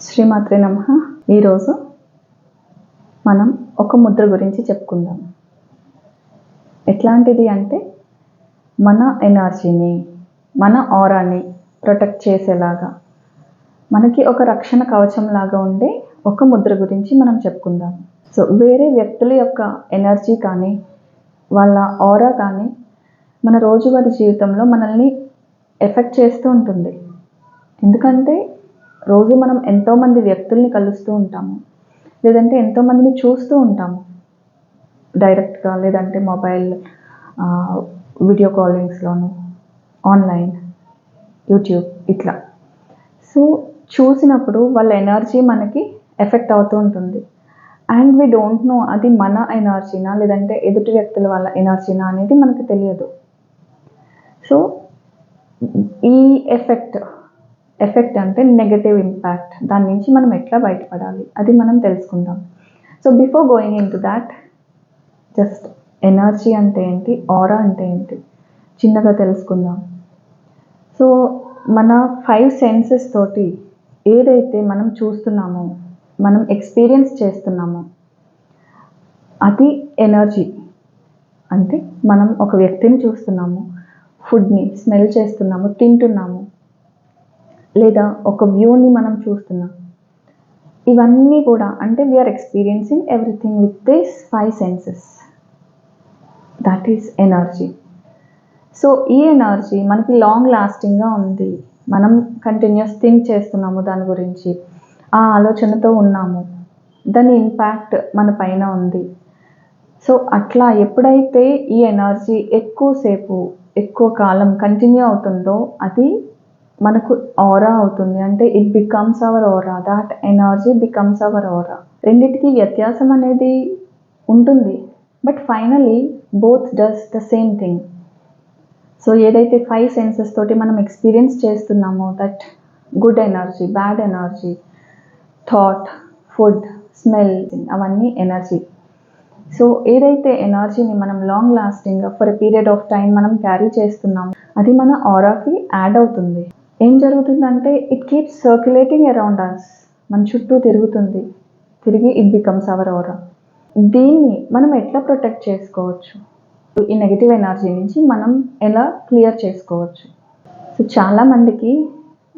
శ్రీమాత్రే నమః. ఈరోజు మనం ఒక ముద్ర గురించి చెప్పుకుందాం. ఎట్లాంటిది అంటే మన ఎనర్జీని, మన ఆరాని ప్రొటెక్ట్ చేసేలాగా, మనకి ఒక రక్షణ కవచం లాగా ఉండే ఒక ముద్ర గురించి మనం చెప్పుకుందాం. సో వేరే వ్యక్తుల యొక్క ఎనర్జీ కానీ వాళ్ళ ఆరా కానీ మన రోజువారీ జీవితంలో మనల్ని ఎఫెక్ట్ చేస్తూ ఉంటుంది. ఎందుకంటే రోజు మనం ఎంతోమంది వ్యక్తుల్ని కలుస్తూ ఉంటాము, లేదంటే ఎంతోమందిని చూస్తూ ఉంటాము డైరెక్ట్గా, లేదంటే మొబైల్ వీడియో కాలింగ్స్లోను, ఆన్లైన్, యూట్యూబ్ ఇట్లా. సో చూసినప్పుడు వాళ్ళ ఎనర్జీ మనకి ఎఫెక్ట్ అవుతూ ఉంటుంది. అండ్ వీ డోంట్ నో అది మన ఎనర్జీనా లేదంటే ఎదుటి వ్యక్తుల వాళ్ళ ఎనర్జీనా అనేది మనకు తెలియదు. సో ఈ ఎఫెక్ట్ అంటే నెగటివ్ ఇంపాక్ట్, దాని నుంచి మనం ఎట్లా బయటపడాలి అది మనం తెలుసుకుందాం. So before going in to that, just energy అంటే ఏంటి, ఆరా అంటే ఏంటి చిన్నగా తెలుసుకుందాం. సో మన 5 సెన్సెస్ తోటి ఏదైతే మనం చూస్తున్నామో, మనం ఎక్స్పీరియన్స్ చేస్తున్నామో అది ఎనర్జీ. అంటే మనం ఒక వ్యక్తిని చూస్తున్నాము, ఫుడ్ని స్మెల్ చేస్తున్నాము, తింటున్నాము, లేదా ఒక వ్యూని మనం చూస్తున్నాం. ఇవన్నీ కూడా అంటే we are experiencing everything with this 5 senses. That is energy. So ఈ ఎనర్జీ మనకి లాంగ్ లాస్టింగ్గా ఉంది. మనం కంటిన్యూస్ థింక్ చేస్తున్నాము దాని గురించి, ఆ ఆలోచనతో ఉన్నాము, దాని ఇంపాక్ట్ మన పైన ఉంది. సో అట్లా ఎప్పుడైతే ఈ ఎనర్జీ ఎక్కువసేపు ఎక్కువ కాలం కంటిన్యూ అవుతుందో అది మనకు ఆరా అవుతుంది. అంటే it becomes our aura, that energy becomes our aura. రెండిటికి వ్యత్యాసం అనేది ఉంటుంది, but finally both does the same thing. So ఏదైతే 5 సెన్సెస్ తోటి మనం ఎక్స్పీరియన్స్ చేస్తున్నామో, that good energy, bad energy, thought, food, smell, అవన్నీ ఎనర్జీ. సో ఏదైతే ఎనర్జీని మనం long lasting for a period of time మనం క్యారీ చేస్తున్నాం, అది మన ఆరాకి యాడ్ అవుతుంది. ఏం జరుగుతుందంటే it keeps circulating around us, మన చుట్టూ తిరిగి ఇట్ బికమ్స్ అవర్ ఆరా. దీన్ని మనం ఎట్లా ప్రొటెక్ట్ చేసుకోవచ్చు, ఈ నెగిటివ్ ఎనర్జీ నుంచి మనం ఎలా క్లియర్ చేసుకోవచ్చు? సో చాలామందికి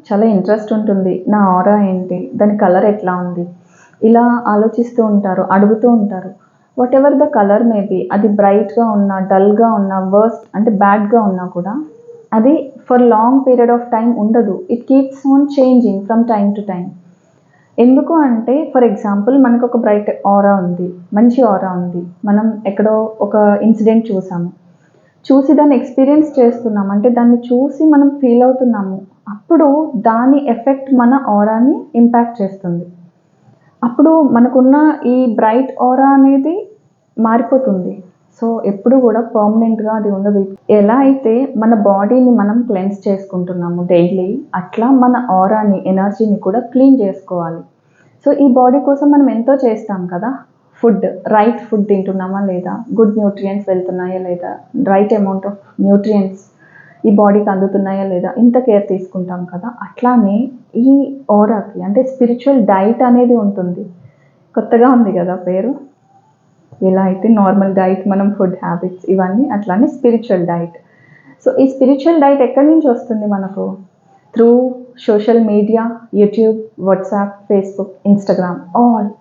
చాలా ఇంట్రెస్ట్ ఉంటుంది, నా ఆరా ఏంటి, దాని కలర్ ఎట్లా ఉంది, ఇలా ఆలోచిస్తూ ఉంటారు, అడుగుతూ ఉంటారు. Whatever the colour may be, అది బ్రైట్గా ఉన్నా, డల్గా ఉన్నా, వర్స్ట్ అంటే బ్యాడ్గా ఉన్నా కూడా అది for long period of time ఉండదు. It keeps on changing from time to time. ఎందుకు అంటే ఫర్ ఎగ్జాంపుల్ మనకు ఒక బ్రైట్ ఆరా ఉంది, మంచి ఆరా ఉంది, మనం ఎక్కడో ఒక ఇన్సిడెంట్ చూసి దాన్ని ఎక్స్పీరియన్స్ చేస్తున్నాం, అంటే దాన్ని చూసి మనం ఫీల్ అవుతున్నాము. అప్పుడు దాని ఎఫెక్ట్ మన ఆరాని ఇంపాక్ట్ చేస్తుంది. అప్పుడు మనకున్న ఈ బ్రైట్ ఆరా అనేది మారిపోతుంది. సో ఎప్పుడు కూడా పర్మనెంట్గా అది ఉండదు. ఎలా అయితే మన బాడీని మనం క్లెన్స్ చేసుకుంటున్నాము డైలీ, అట్లా మన ఆరాని, ఎనర్జీని కూడా క్లీన్ చేసుకోవాలి. సో ఈ బాడీ కోసం మనం ఎంతో చేస్తాం కదా. రైట్ ఫుడ్ తింటున్నామా లేదా, గుడ్ న్యూట్రియంట్స్ వెళ్తున్నాయా లేదా, రైట్ అమౌంట్ ఆఫ్ న్యూట్రియంట్స్ ఈ బాడీకి అందుతున్నాయా లేదా, ఇంత కేర్ తీసుకుంటాం కదా. అట్లానే ఈ ఆరాకి అంటే స్పిరిచువల్ డైట్ అనేది ఉంటుంది. కొత్తగా ఉంది కదా పేరు. ఎలా అయితే నార్మల్ డైట్, మనం ఫుడ్ హ్యాబిట్స్ ఇవన్నీ, అట్లానే స్పిరిచువల్ డైట్. సో ఈ స్పిరిచువల్ డైట్ ఎక్కడి నుంచి వస్తుంది మనకు? Through social media, YouTube, WhatsApp, Facebook, Instagram,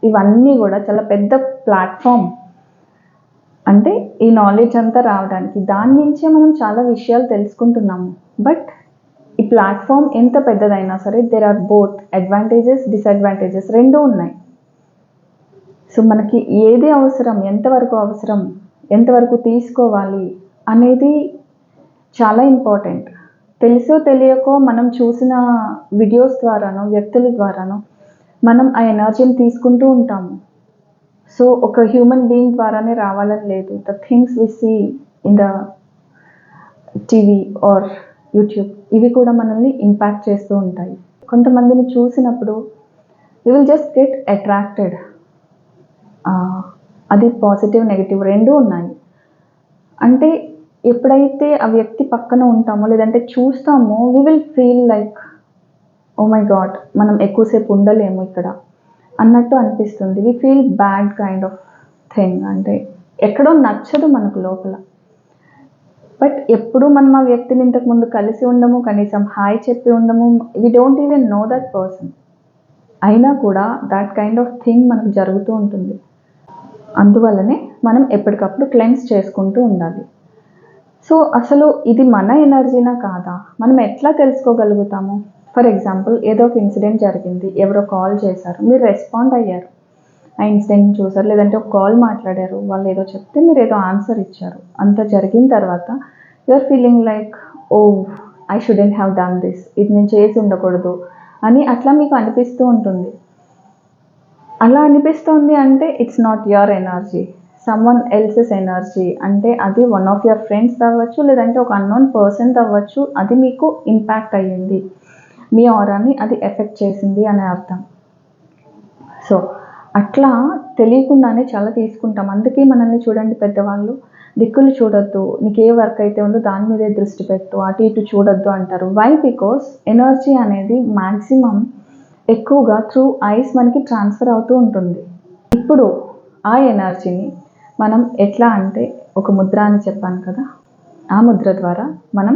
ఇవన్నీ కూడా చాలా పెద్ద ప్లాట్ఫామ్. అంటే ఈ నాలెడ్జ్ అంతా రావడానికి దాని నుంచే మనం చాలా విషయాలు తెలుసుకుంటున్నాము. బట్ ఈ ప్లాట్ఫామ్ ఎంత పెద్దదైనా సరే there are both advantages, disadvantages రెండూ ఉన్నాయి. సో మనకి ఏది అవసరం, ఎంతవరకు తీసుకోవాలి అనేది చాలా ఇంపార్టెంట్. తెలుసో తెలియకో మనం చూసిన వీడియోస్ ద్వారానో, వ్యక్తుల ద్వారానో మనం ఆ ఎనర్జీని తీసుకుంటూ ఉంటాము. సో ఒక హ్యూమన్ బీయింగ్ ద్వారానే రావాలని లేదు. The things we see in the TV or YouTube, ఇవి కూడా మనల్ని ఇంపాక్ట్ చేస్తూ ఉంటాయి. కొంతమందిని చూసినప్పుడు you will just get attracted. అది పాజిటివ్, నెగిటివ్ రెండూ ఉన్నాయి. అంటే ఎప్పుడైతే ఆ వ్యక్తి పక్కన ఉంటామో లేదంటే చూస్తామో, we will feel like oh my God, మనం ఎక్కువసేపు ఉండలేము ఇక్కడ అన్నట్టు అనిపిస్తుంది. We feel bad kind of thing, అంటే ఎక్కడో నచ్చదు మనకు లోపల. బట్ ఎప్పుడు మనం ఆ వ్యక్తిని ఇంతకుముందు కలిసి ఉండము, కనీసం హాయ్ చెప్పి ఉండము, we don't even know that person. అయినా కూడా దట్ కైండ్ ఆఫ్ థింగ్ మనకు జరుగుతూ ఉంటుంది. అందువల్లనే మనం ఎప్పటికప్పుడు క్లెన్స్ చేసుకుంటూ ఉండాలి. సో అసలు ఇది మన ఎనర్జీనా కాదా, మనం ఎట్లా తెలుసుకోగలుగుతాము? ఫర్ ఎగ్జాంపుల్, ఏదో ఒక ఇన్సిడెంట్ జరిగింది, ఎవరో కాల్ చేశారు, మీరు రెస్పాండ్ అయ్యారు, ఆ ఇన్సిడెంట్ని చూసారు, లేదంటే ఒక కాల్ మాట్లాడారు, వాళ్ళు ఏదో చెప్తే మీరు ఏదో ఆన్సర్ ఇచ్చారు. అంత జరిగిన తర్వాత you're feeling like, oh I shouldn't have done this, ఇది నేను చేసి ఉండకూడదు అని అట్లా మీకు అనిపిస్తూ ఉంటుంది. అలా అనిపిస్తుంది అంటే it's not your energy, someone else's energy. అంటే అది వన్ ఆఫ్ యువర్ ఫ్రెండ్స్ అవ్వచ్చు, లేదంటే ఒక అన్నోన్ పర్సన్ అవ్వచ్చు. అది మీకు ఇంపాక్ట్ అయ్యింది, మీ ఆరాని అది ఎఫెక్ట్ చేసింది అనే అర్థం. సో అట్లా తెలియకుండానే చాలా తీసుకుంటాం. అందుకే మనల్ని చూడండి, పెద్దవాళ్ళు దిక్కులు చూడొద్దు, నీకు ఏ వర్క్ అయితే ఉందో దాని మీదే దృష్టి పెట్టు, అటు ఇటు చూడొద్దు అంటారు. వై? బికాస్ ఎనర్జీ అనేది మ్యాక్సిమం ఎక్కువగా త్రూ ఐస్ మనకి ట్రాన్స్ఫర్ అవుతూ ఉంటుంది. ఇప్పుడు ఆ ఎనర్జీని మనం ఎట్లా అంటే, ఒక ముద్ర అని చెప్పాను కదా, ఆ ముద్ర ద్వారా మనం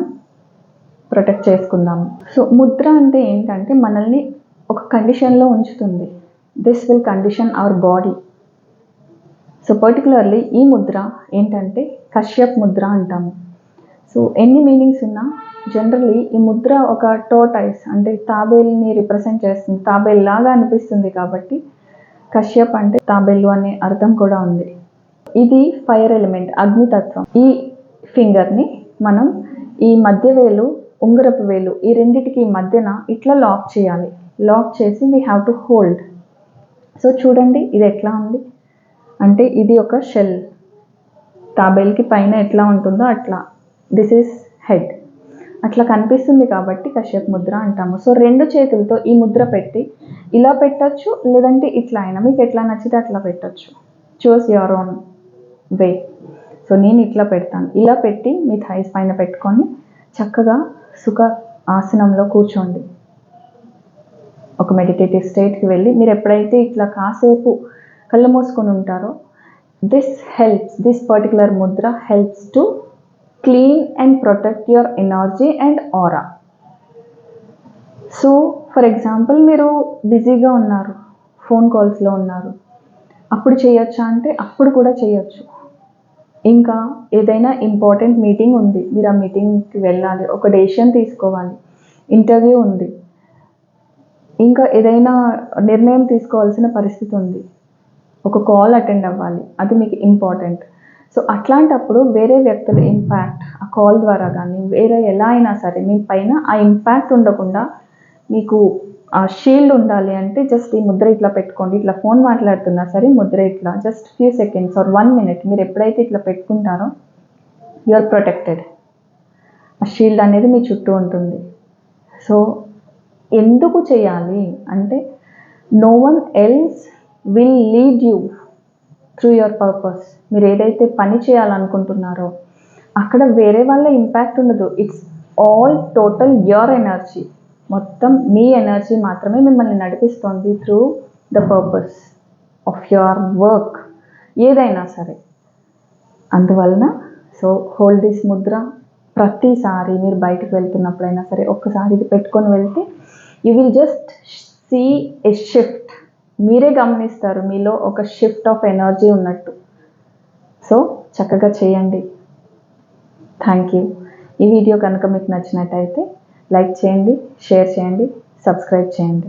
ప్రొటెక్ట్ చేసుకుందాము. సో ముద్ర అంటే ఏంటంటే మనల్ని ఒక కండిషన్లో ఉంచుతుంది. This will condition our body. So particularly ఈ ముద్ర ఏంటంటే కశ్యప్ ముద్ర అంటాము. సో ఎన్ని మీనింగ్స్ ఉన్నా జనరల్లీ ఈ ముద్ర ఒక టోటైస్ అంటే తాబేల్ని రిప్రజెంట్ చేస్తుంది, తాబేల్ లాగా అనిపిస్తుంది కాబట్టి కశ్యప్ అంటే తాబేలు అనే అర్థం కూడా ఉంది. ఇది ఫైర్ ఎలిమెంట్, అగ్నితత్వం. ఈ ఫింగర్ని మనం ఈ మధ్య వేలు, ఉంగరపు వేలు, ఈ రెండిటికి మధ్యన ఇట్లా లాక్ చేయాలి. లాక్ చేసి we have to hold. So చూడండి ఇది ఎట్లా ఉంది అంటే, ఇది ఒక షెల్, తాబేల్కి పైన ఎట్లా ఉంటుందో అట్లా. దిస్ ఈజ్ హెడ్, అట్లా కనిపిస్తుంది కాబట్టి కశ్యప్ ముద్ర అంటాము. సో రెండు చేతులతో ఈ ముద్ర పెట్టి ఇలా పెట్టచ్చు, లేదంటే ఇట్లా అయినా, మీకు ఎట్లా నచ్చితే అట్లా పెట్టచ్చు. Choose your own way. So నేను ఇట్లా పెడతాను. ఇలా పెట్టి మీ థైస్ పైన పెట్టుకొని చక్కగా సుఖ ఆసనంలో కూర్చోండి. ఒక మెడిటేటివ్ స్టేట్కి వెళ్ళి మీరు ఎప్పుడైతే ఇట్లా కాసేపు కళ్ళు మూసుకొని ఉంటారో, this particular Mudra helps to clean and protect your energy and aura. So for example, మీరు బిజీగా ఉన్నారు, ఫోన్ కాల్స్లో ఉన్నారు, అప్పుడు చేయొచ్చా అంటే అప్పుడు కూడా చేయొచ్చు. ఇంకా ఏదైనా ఇంపార్టెంట్ మీటింగ్ ఉంది, మీరు ఆ మీటింగ్కి వెళ్ళాలి, ఒక డెసిషన్ తీసుకోవాలి, ఇంటర్వ్యూ ఉంది, ఇంకా ఏదైనా నిర్ణయం తీసుకోవాల్సిన పరిస్థితి ఉంది, ఒక కాల్ అటెండ్ అవ్వాలి, అది మీకు ఇంపార్టెంట్. సో అట్లాంటప్పుడు వేరే వ్యక్తుల ఇంపాక్ట్ ఆ కాల్ ద్వారా కానీ వేరే ఎలా అయినా సరే మీ పైన ఆ ఇంపాక్ట్ ఉండకుండా మీకు ఆ షీల్డ్ ఉండాలి అంటే జస్ట్ ఈ ముద్ర ఇట్లా పెట్టుకోండి. ఇట్లా ఫోన్ మాట్లాడుతున్నా సరే ముద్ర ఇట్లా just few seconds or 1 minute మీరు ఎప్పుడైతే ఇట్లా పెట్టుకుంటారో యు ఆర్ ప్రొటెక్టెడ్. ఆ షీల్డ్ అనేది మీ చుట్టూ ఉంటుంది. సో ఎందుకు చేయాలి అంటే, no one else will lead you through your purpose. మీరు ఏదైతే పని చేయాలనుకుంటున్నారో అక్కడ వేరే వాళ్ళ ఇంపాక్ట్ ఉండదు. It's all total your energy. మొత్తం మీ ఎనర్జీ మాత్రమే మిమ్మల్ని నడిపిస్తుంది through the purpose of your work, ఏదైనా సరే. అందువలన సో హోల్డ్ దిస్ ముద్ర. ప్రతిసారి మీరు బయటకు వెళ్తున్నప్పుడైనా సరే ఒక్కసారి ఇది పెట్టుకొని వెళ్తే you will just see a shift. మీరే గమనిస్తారు మీలో ఒక షిఫ్ట్ ఆఫ్ ఎనర్జీ ఉన్నట్టు. సో చక్కగా చేయండి. Thank you. ఈ వీడియో కనుక మీకు నచ్చినట్టయితే లైక్ చేయండి, షేర్ చేయండి, సబ్స్క్రైబ్ చేయండి.